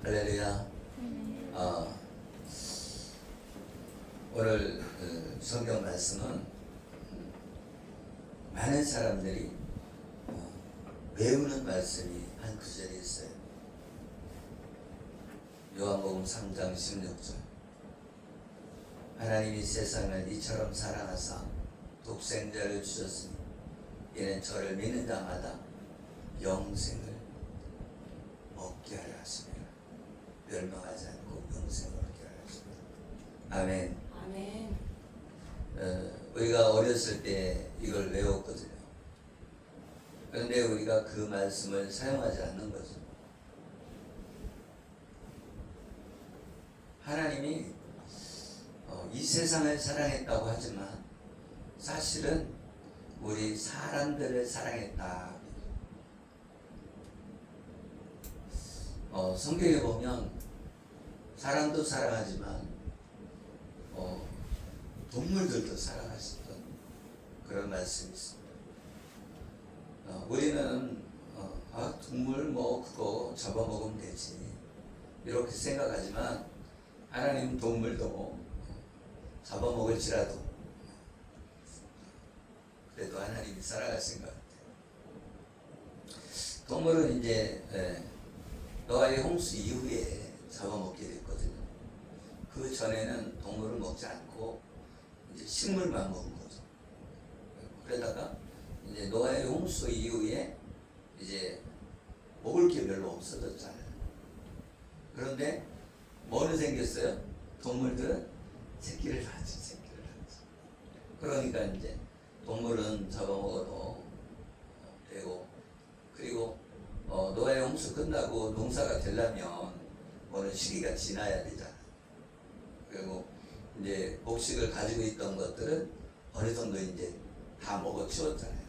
할렐루야. 오늘 성경 말씀은 많은 사람들이 외우는 말씀이 한 구절이 있어요. 요한복음 3장 16절. 하나님이 세상을 이처럼 사랑하사 독생자를 주셨으니 이는 저를 믿는 자마다 영생을 얻게 하려 하십니다. 멸망하지 않고 영생을 얻게 하려 하십니다. 아멘. 아멘. 우리가 어렸을 때 이걸 외웠거든요. 그런데 우리가 그 말씀을 사용하지 않는 거죠. 하나님이 이 세상을 사랑했다고 하지만 사실은 우리 사람들을 사랑했다. 성경에 보면 사람도 사랑하지만 동물들도 사랑하셨던 그런 말씀이 있습니다. 우리는 동물 그거 잡아먹으면 되지 이렇게 생각하지만 하나님은 동물도 잡아먹을지라도 그래도 하나님이 사랑하신 것 같아요. 동물은 이제 노아의 홍수 이후에 잡아먹게 됐거든요. 그 전에는 동물을 먹지 않고 이제 식물만 먹은 거죠. 그러다가 이제 노아의 홍수 이후에 이제 먹을 게 별로 없어졌잖아요. 그런데 뭐는 생겼어요? 동물들은 새끼를 낳지. 그러니까 이제 동물은 잡아먹어도 되고, 그리고 노아의 홍수 끝나고 농사가 되려면 어느 시기가 지나야 되잖아요. 그리고 이제 곡식을 가지고 있던 것들은 어느 정도 이제 다 먹어 치웠잖아요.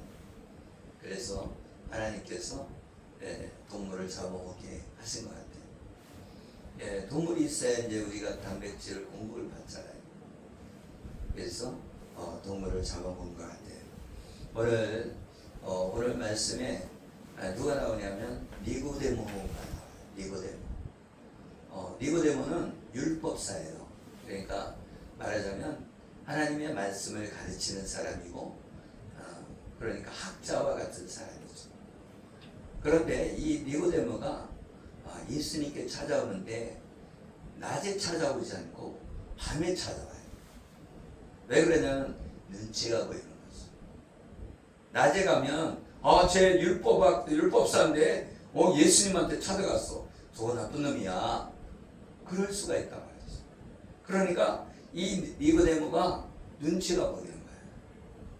그래서 하나님께서 동물을 잡아먹게 하신 것 같아요. 동물이 있어야 이제 우리가 단백질 공급을 받잖아요. 그래서 동물을 잡아먹은 것 같아요. 오늘 말씀에 누가 나오냐면 니고데모가 나와요. 니고데모는 율법사예요. 그러니까 말하자면 하나님의 말씀을 가르치는 사람이고, 그러니까 학자와 같은 사람이죠. 그런데 이 니고데모가 예수님께 찾아오는데 낮에 찾아오지 않고 밤에 찾아와요. 왜 그러냐면 눈치가 보이는 거죠. 낮에 가면 쟤 율법사인데 예수님한테 찾아갔어. 저거 나쁜 놈이야. 그럴 수가 있단 말이죠. 그러니까 이 니고데모가 눈치가 보이는 거예요.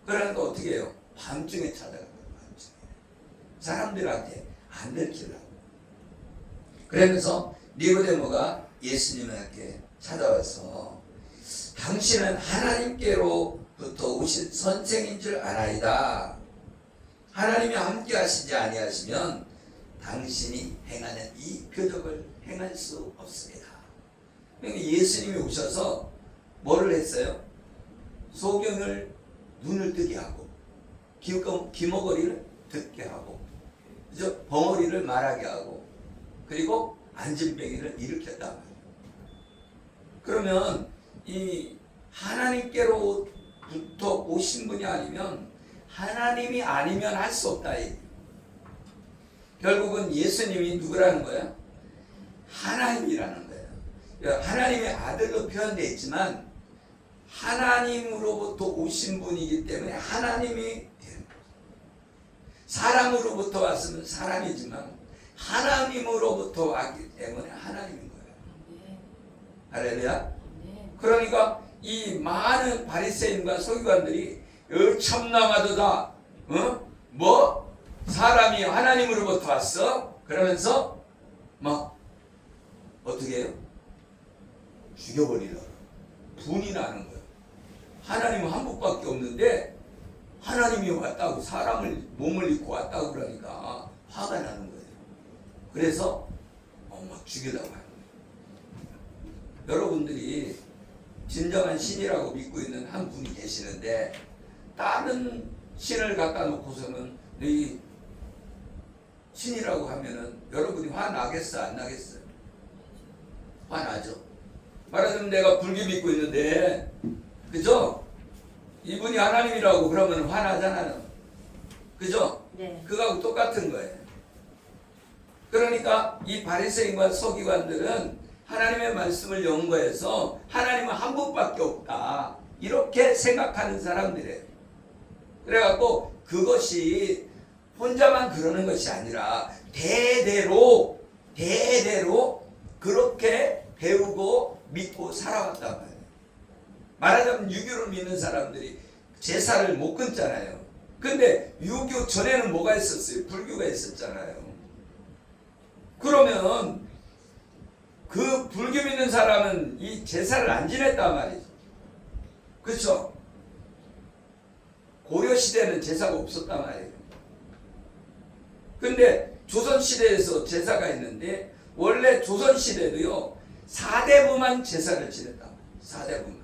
그러니까 어떻게 해요? 밤중에 찾아가는 거예요. 밤중에. 사람들한테 안 들키려고. 그러면서 니고데모가 예수님에게 찾아와서 당신은 하나님께로부터 오신 선생인 줄 알아이다. 하나님이 함께 하시지 아니하시면 당신이 행하는 이 표적을 행할 수 없습니다. 그러니까 예수님이 오셔서 뭐를 했어요? 소경을 눈을 뜨게 하고, 귀머거리를 듣게 하고, 그죠? 벙어리를 말하게 하고, 그리고 안진뱅이를 일으켰단 말이에요. 그러면 이 하나님께로부터 오신 분이 아니면 하나님이 아니면 할 수 없다. 결국은 예수님이 누구라는 거예요? 하나님이라는 거예요. 하나님의 아들로 표현되어 있지만 하나님으로부터 오신 분이기 때문에 하나님이 되는 거죠. 사람으로부터 왔으면 사람이지만 하나님으로부터 왔기 때문에 하나님인 거예요. 할렐루야. 그러니까 이 많은 바리새인과 서기관들이 참남하도다. 사람이 하나님으로부터 왔어? 그러면서 어떻게 해요? 죽여버리려고 분이 나는 거예요. 하나님은 한 분밖에 없는데 하나님이 왔다고, 사람을 몸을 입고 왔다고 그러니까 화가 나는 거예요. 그래서 막 죽이려고 하는 거예요. 여러분들이 진정한 신이라고 믿고 있는 한 분이 계시는데 다른 신을 갖다 놓고서는 이 신이라고 하면은 여러분이 화 나겠어 안 나겠어요? 화나죠. 말하자면 내가 불교 믿고 있는데, 그죠? 이분이 하나님이라고 그러면 화나잖아요. 그죠? 네. 그거하고 똑같은 거예요. 그러니까 이 바리새인과 서기관들은 하나님의 말씀을 연구해서 하나님은 한 분밖에 없다, 이렇게 생각하는 사람들이에요. 그래갖고 그것이 혼자만 그러는 것이 아니라 대대로 그렇게 배우고 믿고 살아왔단 말이에요. 말하자면 유교를 믿는 사람들이 제사를 못 끊잖아요. 근데 유교 전에는 뭐가 있었어요? 불교가 있었잖아요. 그러면 그 불교 믿는 사람은 이 제사를 안 지냈단 말이죠. 그렇죠? 고려시대는 제사가 없었단 말이에요. 근데 조선시대에서 제사가 있는데, 원래 조선시대도요 4대부만 제사를 지냈다. 4대부만.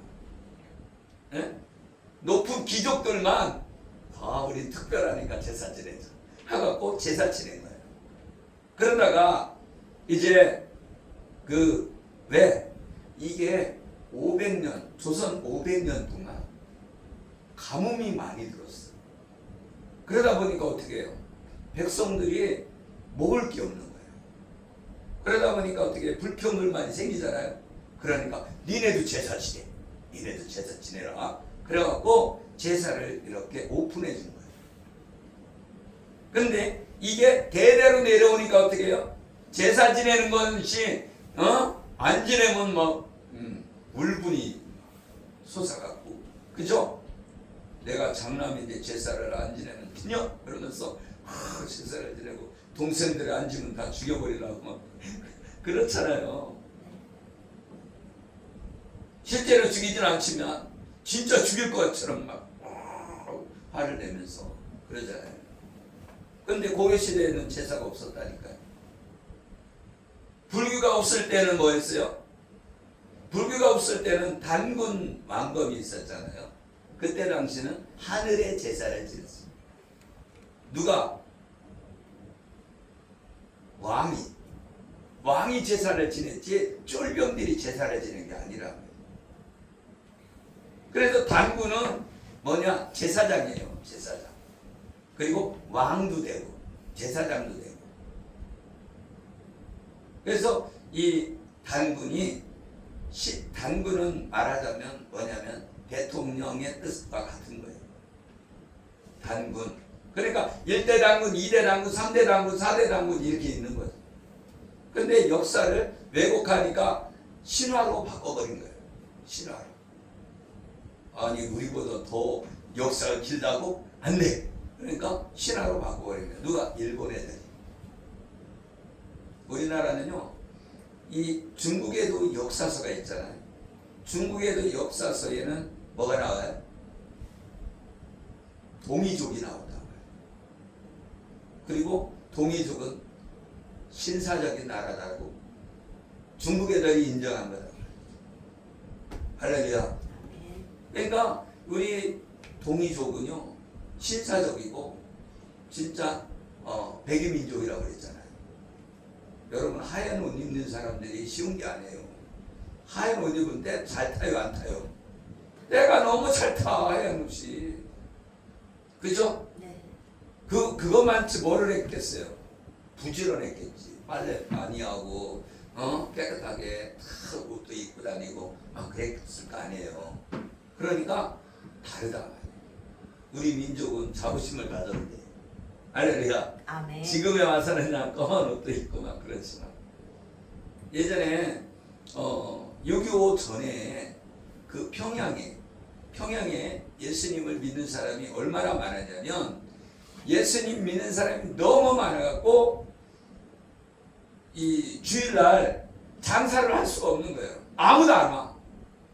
예? 높은 귀족들만 우리 특별하니까 제사 지내자 해갖고 제사 지낸 거예요. 그러다가 이제 왜 이게 500년, 조선 500년 동안 가뭄이 많이 들었어. 그러다 보니까 어떻게 해요? 백성들이 먹을 게 없는 거예요. 그러다 보니까 어떻게 불평불만이 생기잖아요. 그러니까 니네도 제사 지내, 니네도 제사 지내라. 그래갖고 제사를 이렇게 오픈해 준 거예요. 근데 이게 대대로 내려오니까 어떻게 해요? 제사 지내는 것이 안 지내면 막 울분이 솟아갖고, 그죠? 내가 장남인데 제사를 안 지내면 티녀? 그러면서 제사를 지내고 동생들이 안 지면 다 죽여버리라고 막 그렇잖아요. 실제로 죽이진 않지만 진짜 죽일 것처럼 막 화를 내면서 그러잖아요. 근데 고려시대에는 제사가 없었다니까요. 불교가 없을 때는 뭐였어요? 불교가 없을 때는 단군 왕검이 있었잖아요. 그때 당시는 하늘의 제사를 지냈어요. 누가? 왕이 제사를 지냈지 쫄병들이 제사를 지낸 게 아니라. 그래서 단군은 뭐냐? 제사장이에요. 제사장. 그리고 왕도 되고 제사장도 되고. 그래서 이 단군은 말하자면 뭐냐면 대통령의 뜻과 같은 거예요. 단군. 그러니까 1대 단군, 2대 단군, 3대 단군, 4대 단군 이렇게 있는 거죠. 근데 역사를 왜곡하니까 신화로 바꿔버린 거예요. 신화로. 아니 우리보다 더 역사가 길다고? 안 돼. 그러니까 신화로 바꿔버린 거예요. 누가? 일본 애들이. 우리나라는요, 이 중국에도 역사서가 있잖아요. 중국에도 역사서에는 뭐가 나와요? 동이족이 나온다. 그리고 동이족은 신사적인 나라다고 중국 애들이 인정한 거다. 할렐루야. 그러니까 우리 동이족은요 신사적이고 진짜 백유민족이라고 그랬잖아요. 여러분 하얀 옷 입는 사람들이 쉬운 게 아니에요. 하얀 옷 입은 때 잘 타요, 안 타요? 때가 너무 잘 타, 하얀 옷이. 그죠? 네. 그것만치 뭐를 했겠어요? 부지런했겠지. 빨래 많이 하고, 깨끗하게 다 옷도 입고 다니고, 막 그랬을 거 아니에요. 그러니까 다르다. 우리 민족은 자부심을 가졌는데. 할렐루야. 아멘. 지금에 와서는 그냥 검은 옷도 입고 막 그렇지만. 예전에, 6.25 전에 그 평양에 예수님을 믿는 사람이 얼마나 많았냐면, 예수님 믿는 사람이 너무 많아갖고 이 주일날 장사를 할 수가 없는 거예요. 아무도 안 와.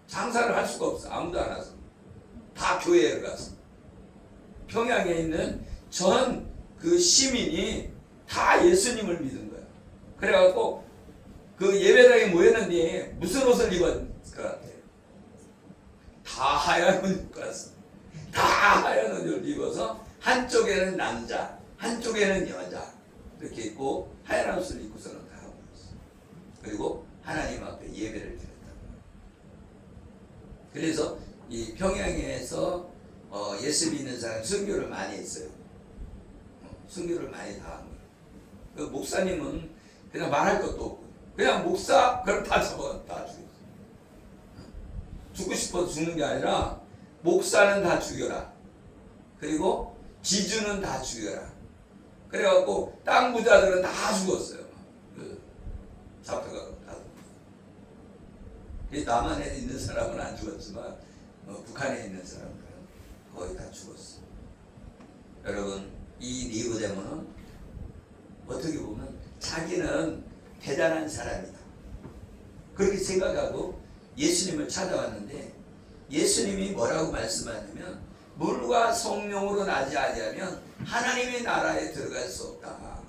장사를 할 수가 없어. 아무도 안 와서. 다 교회에 가서. 평양에 있는 전 그 시민이 다 예수님을 믿은 거예요. 그래갖고 그 예배당에 모였는데 무슨 옷을 입었을 것 같아요? 다 하얀 옷 입고 왔어. 다 하얀 옷을 입어서 한쪽에는 남자, 한쪽에는 여자 이렇게 입고 하얀 옷을 입고서는 다 하고 있어. 그리고 하나님 앞에 그래서 이 평양에서 예수 믿는 사람 순교를 많이 했어요. 순교를 많이 당한 거예요. 그 목사님은 그냥 말할 것도 없고 그냥 목사 그럼 다 죽었어. 죽고 싶어서 죽는 게 아니라 목사는 다 죽여라. 그리고 지주는 다 죽여라. 그래갖고 땅 부자들은 다 죽었어요. 잡혀가고 다 죽었어요. 남한에 있는 사람은 안 죽었지만 북한에 있는 사람들은 거의 다 죽었어요. 여러분 이 니고데모는 어떻게 보면 자기는 대단한 사람이다. 그렇게 생각하고 예수님을 찾아왔는데 예수님이 뭐라고 말씀하냐면 물과 성령으로 나지 아니하면 하나님의 나라에 들어갈 수 없다.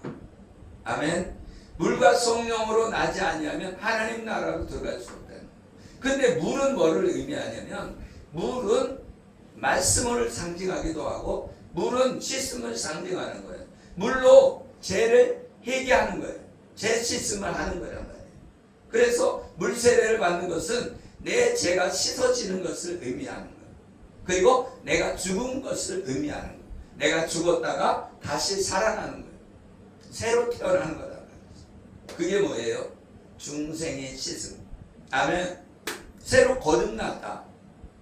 아멘. 물과 성령으로 나지 아니하면 하나님 나라로 들어갈 수 없다. 근데 물은 뭐를 의미하냐면 물은 말씀을 상징하기도 하고 물은 씻음을 상징하는 거예요. 물로 죄를 회개하는 거예요. 죄 씻음을 하는 거란 말이에요. 그래서 물세례를 받는 것은 내 죄가 씻어지는 것을 의미하는 거예요. 그리고 내가 죽은 것을 의미하는 거예요. 내가 죽었다가 다시 살아나는 거예요. 새로 태어나는 거란 말이에요. 그게 뭐예요? 중생의 씻음. 아멘. 새로 거듭났다.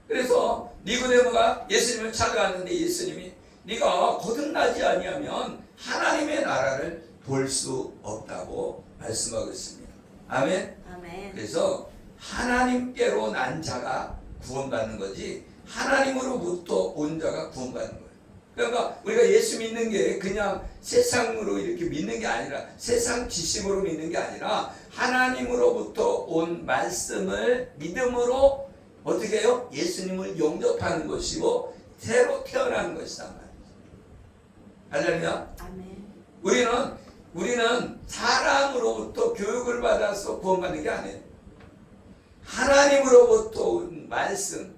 그래서 니고데모가 예수님을 찾아왔는데 예수님이 네가 거듭나지 아니하면 하나님의 나라를 볼 수 없다고 말씀하고 있습니다. 아멘. 아멘. 그래서 하나님께로 난 자가 구원받는 거지 하나님으로부터 온 자가 구원받는 거예요. 그러니까 우리가 예수 믿는 게 그냥 세상으로 이렇게 믿는 게 아니라 세상 지식으로 믿는 게 아니라 하나님으로부터 온 말씀을 믿음으로 어떻게 해요? 예수님을 영접하는 것이고 새로 태어나는 것이란 말이죠. 할렐루야. 아멘. 우리는 사람으로부터 교육을 받아서 구원받는 게 아니에요. 하나님으로부터 온 말씀.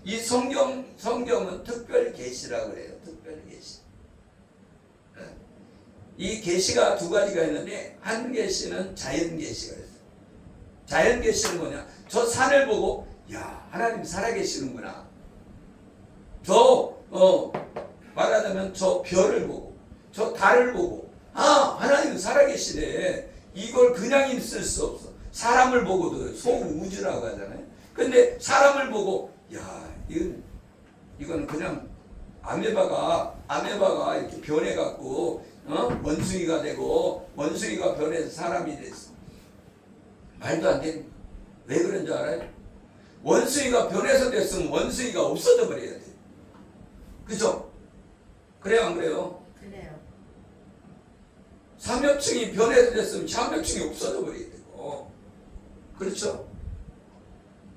이 성경은 특별 계시라고 그래요. 특별 계시. 이 계시가 두 가지가 있는데 한 계시는 자연 계시가 있어요. 자연 계시는 뭐냐? 저 산을 보고 야 하나님 살아계시는구나. 말하자면 저 별을 보고 저 달을 보고 하나님 살아계시네. 이걸 그냥 있을 수 없어. 사람을 보고도 소우주라고 하잖아요. 근데 사람을 보고 야 이건 그냥 아메바가 이렇게 변해갖고 원숭이가 되고 원숭이가 변해서 사람이 됐어. 말도 안 돼. 왜 그런 줄 알아요? 원숭이가 변해서 됐으면 원숭이가 없어져 버려야 돼. 그죠? 그래요 안 그래요? 그래요. 삼엽충이 변해서 됐으면 삼엽충이 없어져 버려야 되고. 그렇죠?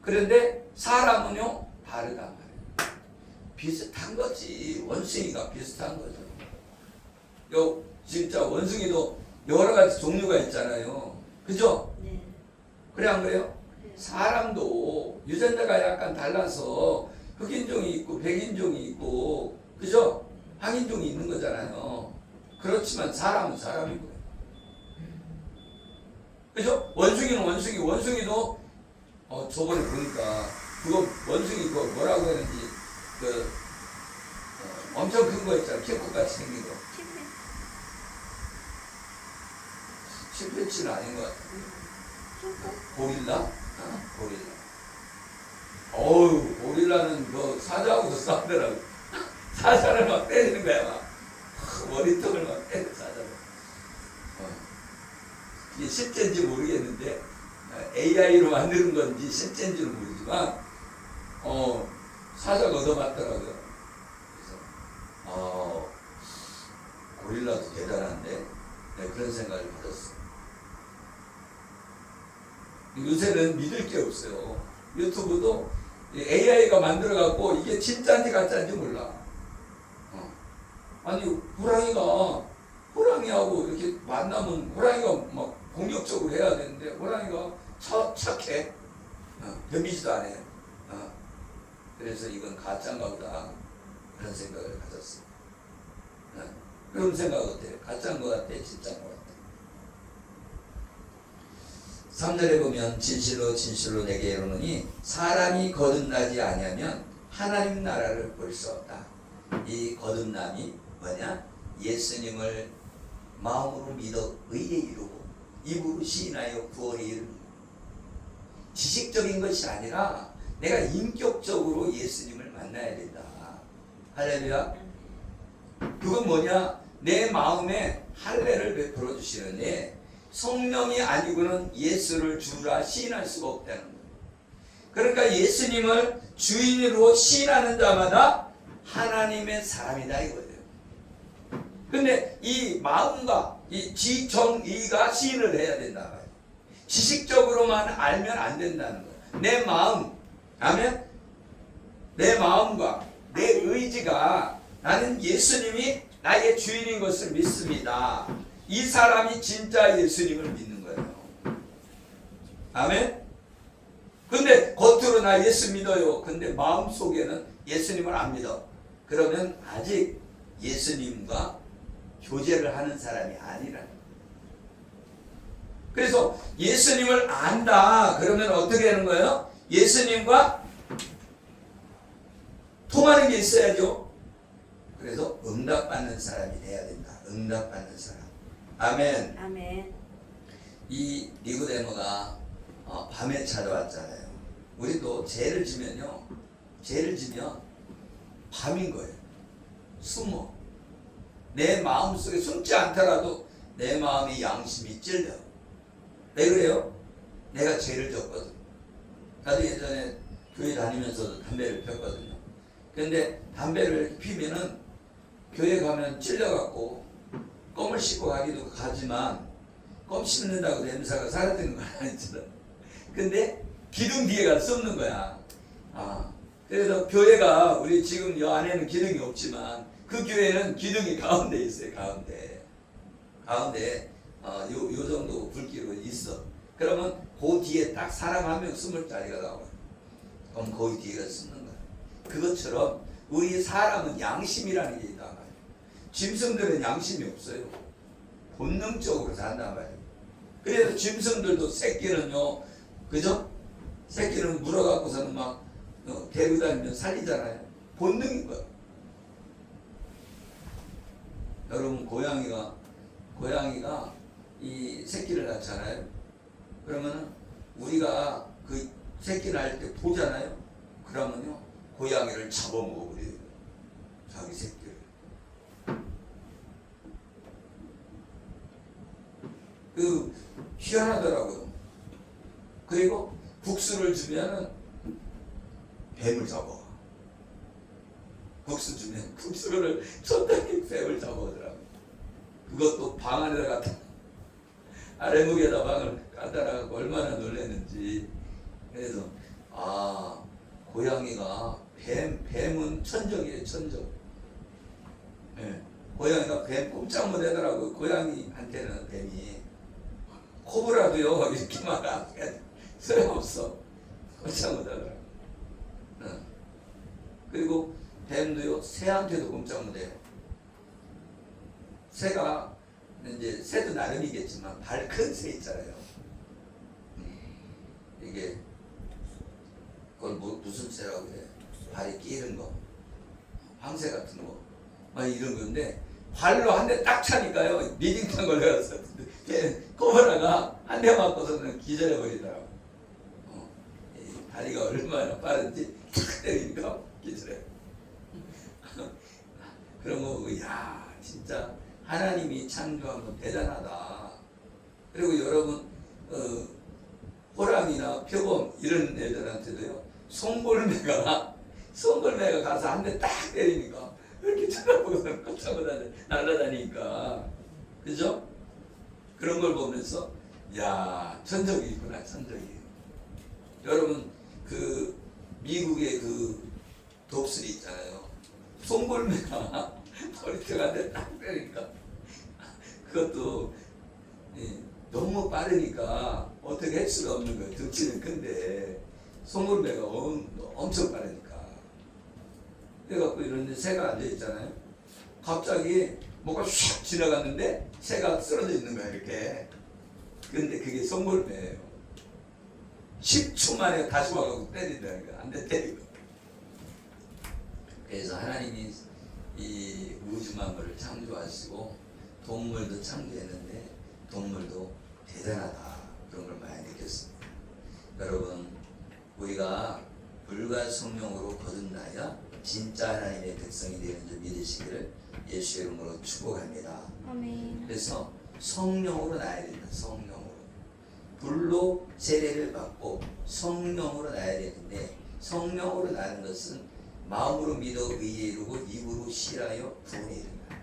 그런데 사람은요 다르단 말이에요. 비슷한 거지. 원숭이가 비슷한 거죠. 진짜 원숭이도 여러 가지 종류가 있잖아요. 그죠? 네. 그래 안 그래요? 그래요. 사람도 유전자가 약간 달라서 흑인종이 있고 백인종이 있고 그죠? 황인종이 있는 거잖아요. 그렇지만 사람은 사람이고요. 그죠? 원숭이는 원숭이도 저번에 보니까 그거 원숭이 그거 뭐라고 하는지 엄청 큰 거 있잖아. 킹콩같이 생긴 거. 침팬지는 아닌 것 같아. 고릴라? 고릴라. 어우, 고릴라는 사자하고도 싸우더라고. 사자를 막 때리는 거야, 막. 머리통을 막 때려, 사자를. 이게 실제인지 모르겠는데, AI로 만드는 건지 실제인지는 모르지만, 사자가 얻어맞더라고요. 그래서, 고릴라도 대단한데, 그런 생각을 받았어요. 요새는 믿을 게 없어요. 유튜브도 AI가 만들어갖고 이게 진짜인지 가짜인지 몰라. 아니 호랑이하고 이렇게 만나면 호랑이가 막 공격적으로 해야 되는데 호랑이가 착해. 덤비지도 않아요. 그래서 이건 가짜인가 보다 그런 생각을 가졌어요. 그런 생각 어때요? 가짜인 것 같아? 진짜인 것 같아? 3절에 보면 진실로 진실로 내게 이르노니 사람이 거듭나지 아니하면 하나님 나라를 볼 수 없다. 이 거듭남이 뭐냐? 예수님을 마음으로 믿어 의에 이르고 입으로 시인하여 구원에 이르는 것. 지식적인 것이 아니라 내가 인격적으로 예수님을 만나야 된다. 할렐루야. 그건 뭐냐? 내 마음에 할례를 베풀어 주시는데 성령이 아니고는 예수를 주라 시인할 수가 없다는 거예요. 그러니까 예수님을 주인으로 시인하는 자마다 하나님의 사람이다 이거예요. 근데 이 마음과 이 지정의가 시인을 해야 된다. 지식적으로만 알면 안 된다는 거예요. 내 마음, 아멘? 내 마음과 내 의지가 나는 예수님이 나의 주인인 것을 믿습니다. 이 사람이 진짜 예수님을 믿는 거예요. 아멘? 근데 겉으로 나 예수 믿어요. 근데 마음속에는 예수님을 안 믿어. 그러면 아직 예수님과 교제를 하는 사람이 아니라는 거예요. 그래서 예수님을 안다. 그러면 어떻게 하는 거예요? 예수님과 통하는 게 있어야죠. 그래서 응답받는 사람이 돼야 된다. 응답받는 사람. 아멘. 아멘. 이 니고데모가 밤에 찾아왔잖아요. 우리도 죄를 지면요. 죄를 지면 밤인 거예요. 숨어. 내 마음속에 숨지 않더라도 내 마음의 양심이 찔려. 왜 그래요? 내가 죄를 졌거든. 나도 예전에 교회 다니면서도 담배를 폈거든요. 근데 담배를 피면은 교회 가면 찔려갖고 껌을 씹고 가기도 가지만 껌 씹는다고 냄새가 사라지는 건 아니잖아. 근데 기둥 뒤에 가서 씹는 거야. 그래서 교회가 우리 지금 여 안에는 기둥이 없지만 그 교회는 기둥이 가운데 있어요. 가운데 요 정도 굵기로 있어. 그러면 그 뒤에 딱 사람 한 명 숨을 자리가 나와요. 그럼 거기 뒤에가 숨는 거야. 그것처럼 우리 사람은 양심이라는 게 있단 말이에요. 짐승들은 양심이 없어요. 본능적으로 산단 말이에요. 그래서 짐승들도 새끼는요, 그죠? 새끼는 물어갖고서는 막 데리고 다니면 살리잖아요. 본능인 거예요. 여러분 고양이가 이 새끼를 낳잖아요. 그러면은 우리가 그 새끼 낳을 때 보잖아요. 그러면요 고양이를 잡아먹어 버려요. 자기 새끼를. 그 희한하더라고요. 그리고 국수를 주면은 뱀을 잡아. 국수 주면 국수를 쳤더니 뱀을 잡아오더라고요. 그것도 방 안에다 갖다 아래목에다 방을 갖다 놔갖고 얼마나 놀랐는지. 그래서 고양이가 뱀은 천적이에요. 천적. 네. 고양이가 뱀 꼼짝 못 하더라고요. 고양이한테는 뱀이 코브라도요 이렇게 막 소용없어. 꼼짝 못 하더라고요. 그리고 뱀도요 새한테도 꼼짝 못 해요. 새가 이제 새도 나름이겠지만 발 큰 새 있잖아요. 이게 그걸 무슨 새라고 그래? 발이 끼는 거, 황새 같은 거, 막 이런 건데 발로 한 대 딱 차니까요 미딩탄 걸려서 코브라가 한 대 맞고서는 기절해 버리더라고. 다리가 얼마나 빠른지 탁 때리니까 기절해. 그런 거 보고 야 진짜 하나님이 창조한 건 대단하다. 그리고 여러분 호랑이나 표범 이런 애들한테도요 송골매가 가서 한 대 딱 때리니까 이렇게 쳐다보고서 깜짝 날아다니니까 그죠? 그런 걸 보면서 야 천적이 있구나. 천적이. 여러분 그 미국의 그 독수리 있잖아요. 송골매가 머리채가 한 대 딱 때리니까 그것도 너무 빠르니까 어떻게 할 수가 없는 거예요. 덩치는 큰데 송골매가 엄청 빠르니까. 그래갖고 이런데 새가 앉아있잖아요. 갑자기 뭐가 슉 지나갔는데 새가 쓰러져 있는 거야 이렇게. 근데 그게 송골매예요. 10초 만에 다시 와가지고 때린다는 거야. 안 돼, 때리고. 그래서 하나님이 이 우주 만물을 창조하시고 동물도 창조했는데 동물도 대단하다. 그런 걸 많이 느꼈습니다. 여러분, 우리가 불과 성령으로 거듭나야 진짜 하나님의 백성이 되는 줄 믿으시기를 예수의 이름으로 축복합니다. 아멘. 그래서 성령으로 나야 된다. 성령으로. 불로 세례를 받고 성령으로 나야 되는데 성령으로 나는 것은 마음으로 믿어 의에 이르고 입으로 실하여 구원에 이른다.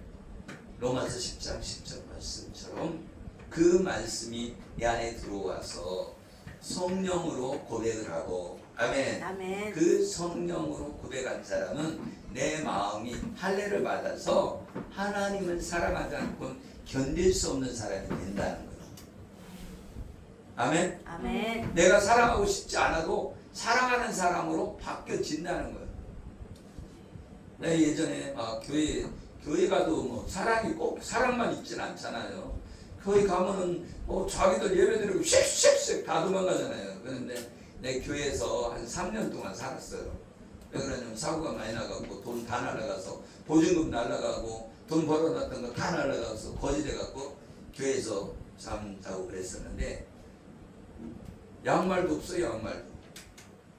로마서 10장 10절 말씀처럼 그 말씀이 내 안에 들어와서 성령으로 고백을 하고 아멘. 아멘. 그 성령으로 고백한 사람은 내 마음이 할례를 받아서 하나님을 사랑하지 않고 견딜 수 없는 사람이 된다는 거예요. 아멘. 아멘. 내가 사랑하고 싶지 않아도 사랑하는 사람으로 바뀌어진다는 거예요. 내가 예전에 교회 가도 뭐 사랑이 꼭 사랑만 있진 않잖아요. 교회 가면은 자기들 예배드리고 씩씩씩 다 도망가잖아요. 그런데 내 교회에서 한 3년 동안 살았어요. 왜 그러냐면 사고가 많이 나가고 돈 다 날아가서 보증금 날아가고 돈 벌어놨던 거 다 날아가서 거짓해갖고 교회에서 잠자고 그랬었는데 양말도 없어요. 양말도.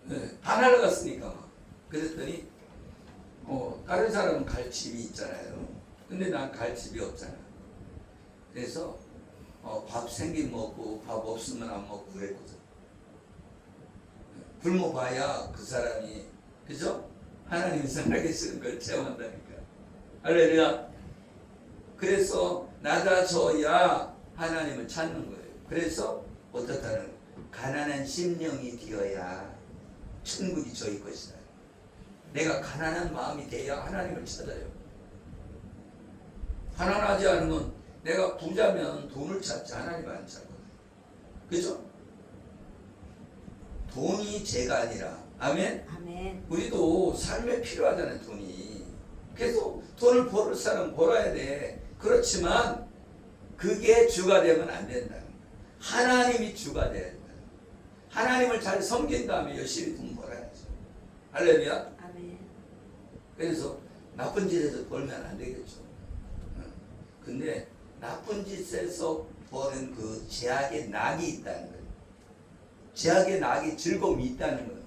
네, 다 날아갔으니까 막. 그랬더니 다른 사람은 갈 집이 있잖아요. 근데 난 갈 집이 없잖아. 그래서 밥 생긴 먹고 밥 없으면 안 먹고 그랬거든. 굶어 봐야 그 사람이 그죠? 하나님 살아계시는 걸 체험한다니까. 할렐루야. 그래서 낮아져야 하나님을 찾는 거예요. 그래서 어떻다는 가난한 심령이 되어야 천국이 저희 것이다. 내가 가난한 마음이 돼야 하나님을 찾아요. 가난하지 않으면 내가 부자면 돈을 찾지 하나님 안 찾거든. 그죠? 돈이 죄가 아니라 아멘? 아멘. 우리도 삶에 필요하잖아요. 돈이. 그래서 돈을 벌을 사람 벌어야 돼. 그렇지만 그게 주가 되면 안 된다는 거예요. 하나님이 주가 돼야 된다. 하나님을 잘 섬긴 다음에 열심히 돈 벌어야죠. 할렐루야. 아멘. 그래서 나쁜 짓에서 벌면 안 되겠죠. 근데 나쁜 짓에서 버는 그 제약의 낙이 있다는 거예요. 제약의 낙이 즐거움이 있다는 거예요.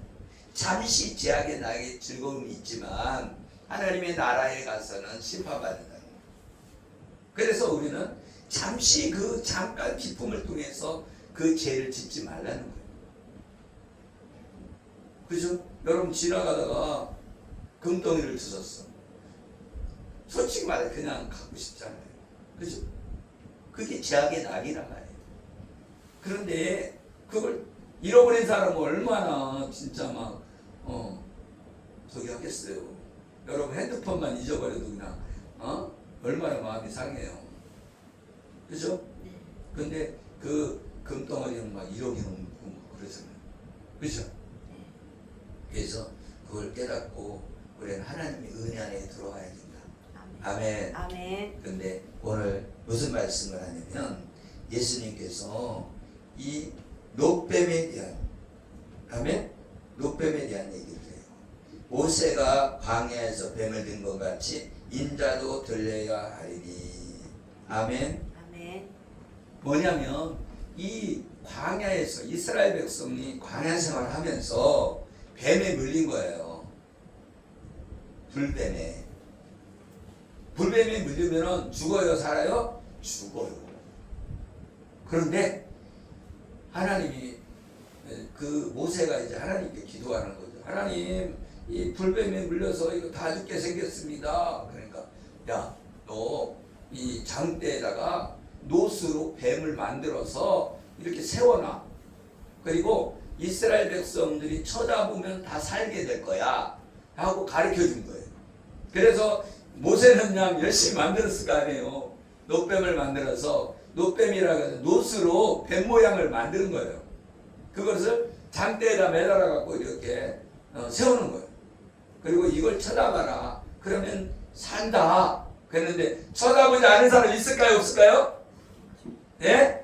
잠시 제약의 낙이 즐거움이 있지만 하나님의 나라에 가서는 심판받는다는 거예요. 그래서 우리는 잠시 그 잠깐 기쁨을 통해서 그 죄를 짓지 말라는 거예요. 그죠? 여러분 지나가다가 금덩이를 주셨어. 솔직히 말해 그냥 갖고 싶잖아요. 그죠? 그게 제약의 낙이란 말이에요. 그런데 그걸 잃어버린 사람은 얼마나 진짜 막 저기 하겠어요. 여러분 핸드폰만 잊어버려도 그냥 얼마나 마음이 상해요. 그죠? 근데 그 금덩어리는 막 1억이 넘고 그러잖아요. 그죠? 그래서 그걸 깨닫고 우리는 하나님의 은혜 안에 들어와야 된다. 아멘. 아멘. 근데 오늘 무슨 말씀을 하냐면 예수님께서 이 롯뱀에 대한 아멘? 롯뱀에 대한 얘기를 해요. 모세가 광야에서 뱀을 든 것 같이 인자도 들려야 하리니. 아멘. 아멘. 뭐냐면 이 광야에서 이스라엘 백성이 광야 생활하면서 뱀에 물린 거예요. 불뱀에. 불뱀에 물리면 죽어요, 살아요? 죽어요. 그런데 하나님이 그 모세가 이제 하나님께 기도하는 거죠. 하나님, 이 불뱀에 물려서 이거 다 죽게 생겼습니다. 그러니까 야, 너 이 장대에다가 노스로 뱀을 만들어서 이렇게 세워놔. 그리고 이스라엘 백성들이 쳐다보면 다 살게 될 거야 하고 가르쳐 준 거예요. 그래서 모세는 그냥 열심히 만들었을 거 아니에요. 놋뱀을 만들어서 놋뱀이라고 해서 노스로 뱀 모양을 만드는 거예요. 그것을 장대에다 매달아 갖고 이렇게 세우는 거예요. 그리고 이걸 쳐다봐라. 그러면 산다. 그랬는데 쳐다보지 않은 사람 있을까요? 없을까요? 예?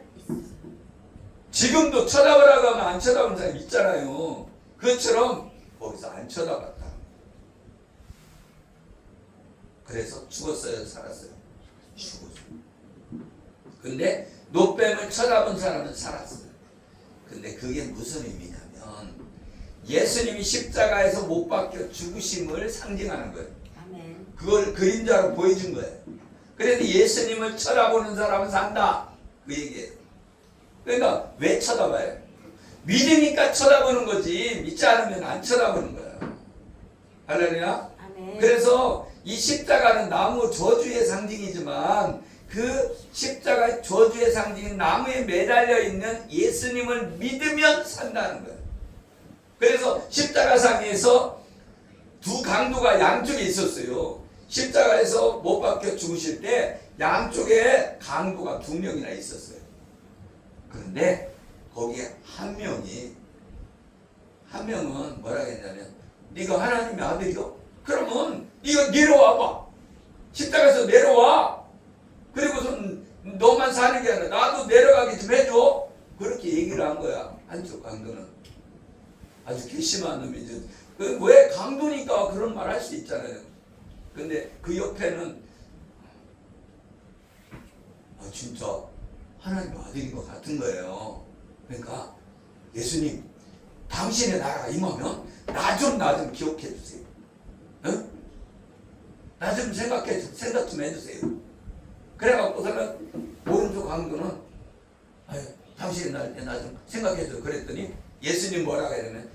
지금도 쳐다보라고 하면 안 쳐다보는 사람 있잖아요. 그것처럼 거기서 안 쳐다봤다. 그래서 죽었어요, 살았어요? 죽었어요. 근데 노뱀을 쳐다본 사람은 살았어요. 근데 그게 무슨 의미냐면 예수님이 십자가에서 못 박혀 죽으심을 상징하는 거예요. 아멘. 그걸 그림자로 보여준 거예요. 그래서 예수님을 쳐다보는 사람은 산다. 그 얘기예요. 그러니까 왜 쳐다봐요? 믿으니까 쳐다보는 거지 믿지 않으면 안 쳐다보는 거예요. 할렐루야. 아멘. 그래서 이 십자가는 나무 저주의 상징이지만 그 십자가의 저주의 상징인 나무에 매달려 있는 예수님을 믿으면 산다는 거예요. 그래서 십자가상에서 두 강도가 양쪽에 있었어요. 십자가에서 못 박혀 죽으실 때 양쪽에 강도가 두 명이나 있었어요. 그런데 거기에 한 명은 뭐라 했냐면 네가 하나님의 아들이요? 그러면 네가 내려와봐. 십자가에서 내려와. 그리고선 너만 사는 게 아니라 나도 내려가게 좀 해줘. 그렇게 얘기를 한 거야. 한쪽 강도는. 아주 괘씸한 놈이죠. 왜 강도니까 그런 말 할 수 있잖아요. 근데 그 옆에는 진짜 하나님 아들인 것 같은 거예요. 그러니까 예수님 당신의 나라가 임하면 나 좀 기억해 주세요. 응? 나 좀 생각 좀 해주세요. 그래갖고서는 오른쪽 강도는 당신의 날 때 나 좀 생각해 줘. 그랬더니 예수님 뭐라고 해야 되면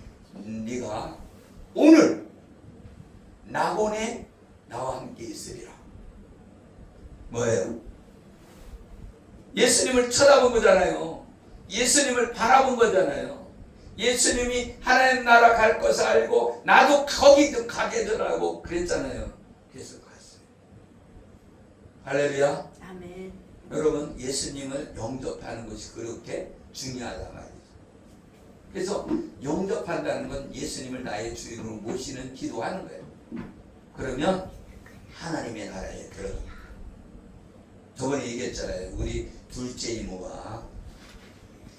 네가 오늘 낙원에 나와 함께 있으리라. 뭐예요? 예수님을 쳐다본 거잖아요. 예수님을 바라본 거잖아요. 예수님이 하나님 나라 갈 것을 알고 나도 거기 좀 가게 되라고 그랬잖아요. 그래서 갔어요. 할렐루야. 아멘. 여러분 예수님을 영접하는 것이 그렇게 중요하단 말이죠. 그래서 영접한다는 건 예수님을 나의 주인으로 모시는 기도하는 거예요. 그러면 하나님의 나라에 들어갑니다. 저번에 얘기했잖아요. 우리 둘째 이모가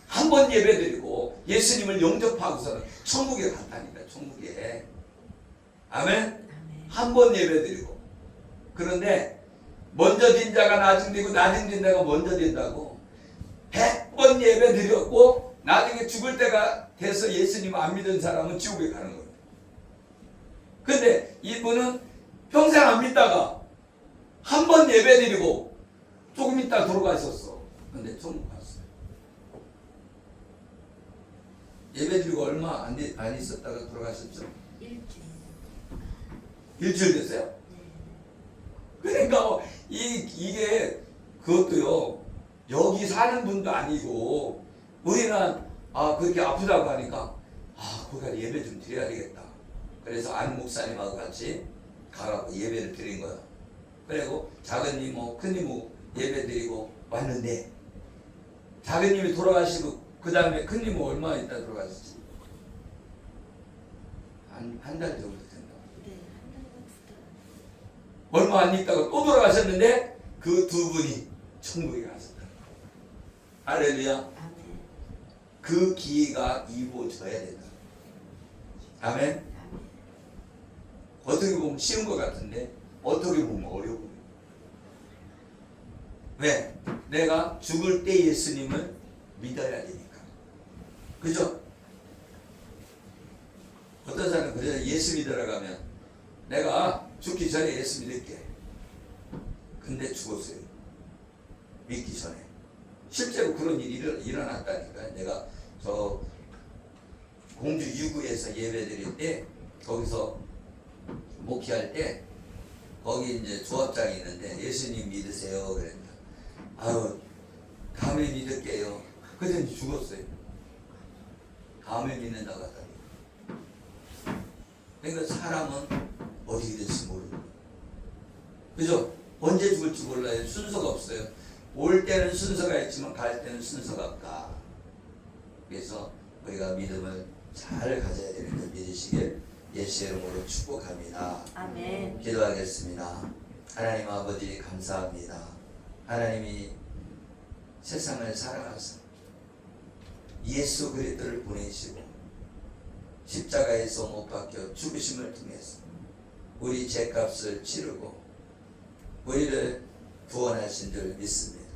한 번 예배드리고 예수님을 영접하고서는 천국에 갔다니까. 천국에. 아멘. 한 번 예배드리고. 그런데 먼저 된 자가 나중 되고 나중 된 자가 먼저 된다고 100번 예배드렸고 나중에 죽을 때가 돼서 예수님 안 믿은 사람은 지옥에 가는 거예요. 근데 이분은 평생 안 믿다가 한 번 예배드리고 조금 있다 돌아가셨어. 근데 천국 갔어요. 예배드리고 얼마 안 있었다가 돌아가셨죠? 일주일 됐어요? 그러니까 이게 그것도요. 여기 사는 분도 아니고 우리는 그렇게 아프다고 하니까 거기가 예배 좀 드려야 되겠다. 그래서 안 목사님하고 같이 가갖고 예배를 드린 거야. 그리고 작은 이모, 큰 이모 예배 드리고 왔는데 작은 이모이 돌아가시고 그 다음에 큰 이모 얼마 있다 돌아가셨지? 한 달 정도 된다. 네, 얼마 안 있다가 또 돌아가셨는데 그 두 분이 천국에 가셨다. 할렐루야. 아멘. 그 기회가 이루어져야 된다. 아멘. 어떻게 보면 쉬운 것 같은데 어떻게 보면 어려워. 왜? 내가 죽을 때 예수님을 믿어야 되니까. 그죠? 어떤 사람은 그래서 예수 믿으라고 하면 내가 죽기 전에 예수 믿을게. 근데 죽었어요. 믿기 전에. 실제로 그런 일이 일어났다니까. 내가 저 공주 유구에서 예배 드릴 때 거기서 목회할 때 거기 이제 조합장이 있는데 예수님 믿으세요. 그랬다. 다음에 믿을게요. 그랬더니 죽었어요. 다음에 믿는다고 하더니. 그러니까 사람은 어디에 될지 모르고. 그죠? 언제 죽을지 몰라요. 순서가 없어요. 올 때는 순서가 있지만 갈 때는 순서가 없다. 그래서 우리가 믿음을 잘 가져야 되는 걸 믿으시길 예수의 이름으로 축복합니다. 아멘. 기도하겠습니다. 하나님 아버지 감사합니다. 하나님이 세상을 살아가서 예수 그리스도를 보내시고 십자가에서 못 박혀 죽으심을 통해서 우리 죄값을 치르고 우리를 구원하신 줄 믿습니다.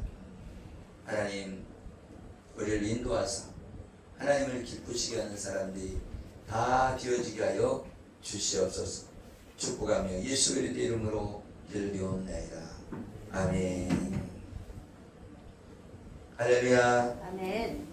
하나님 우리를 인도하사 하나님을 기쁘시게 하는 사람들이 다 되어지게 하여 주시옵소서. 축복하며 예수 그리스도의 이름으로 기도드리옵나이다. 아멘. 할렐루야. 아멘.